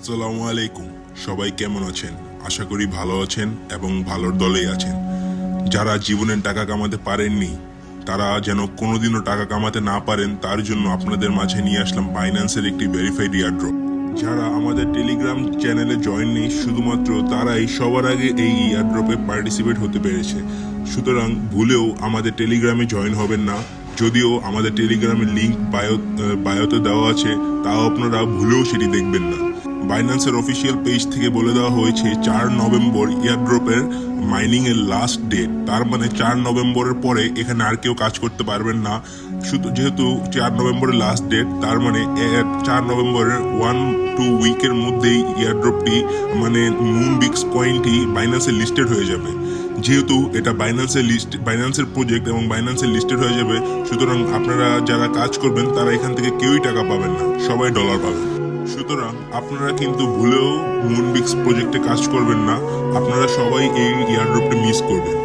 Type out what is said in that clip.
আসসালামু আলাইকুম। সবাই কেমন আছেন? আশা করি ভালো আছেন এবং ভালোর দলেই আছেন। যারা জীবনে টাকা কামাতে পারেননি, তারা যেন কোনোদিনও টাকা কামাতে না পারেন, তার জন্য আপনাদের মাঝে নিয়ে আসলাম বাইন্যান্সের একটি ভেরিফাইড ইয়ারড্রপ। যারা আমাদের টেলিগ্রাম চ্যানেলে জয়েন নেই, শুধুমাত্র তারাই সবার আগে এই ইয়ারড্রপে পার্টিসিপেট হতে পেরেছে। সুতরাং ভুলেও আমাদের টেলিগ্রামে জয়েন হবেন না। যদিও আমাদের টেলিগ্রামের লিঙ্ক বায়োতে দেওয়া আছে, তাও আপনারা ভুলেও সেটি দেখবেন না। বাইন্যান্সের অফিসিয়াল পেজ থেকে বলে দেওয়া হয়েছে 4 নভেম্বর ইয়ারড্রপের মাইনিং এর লাস্ট ডেট। তার মানে 4 নভেম্বরের পরে এখানে আর কেউ কাজ করতে পারবেন না। শুধু যেহেতু 4 নভেম্বরের লাস্ট ডেট, তার মানে 4 নভেম্বরের 1-2 উইকের মধ্যেই ইয়ারড্রপটি মানে মুনবিক্স কয়েনটি বাইন্যান্সে লিস্টেড হয়ে যাবে। যেহেতু এটা বাইন্যান্সের প্রজেক্ট এবং বাইন্যান্সের লিস্টেড হয়ে যাবে, সুতরাং আপনারা যারা কাজ করবেন তারা এখান থেকে কেউই টাকা পাবেন না, সবাই ডলার পাবেন। সুতরাং আপনারা কিন্তু ভুলেও মুনবিক্স প্রজেক্টে কাজ করবেন না, আপনারা সবাই এই ইয়ারড্রপটা মিস করবেন।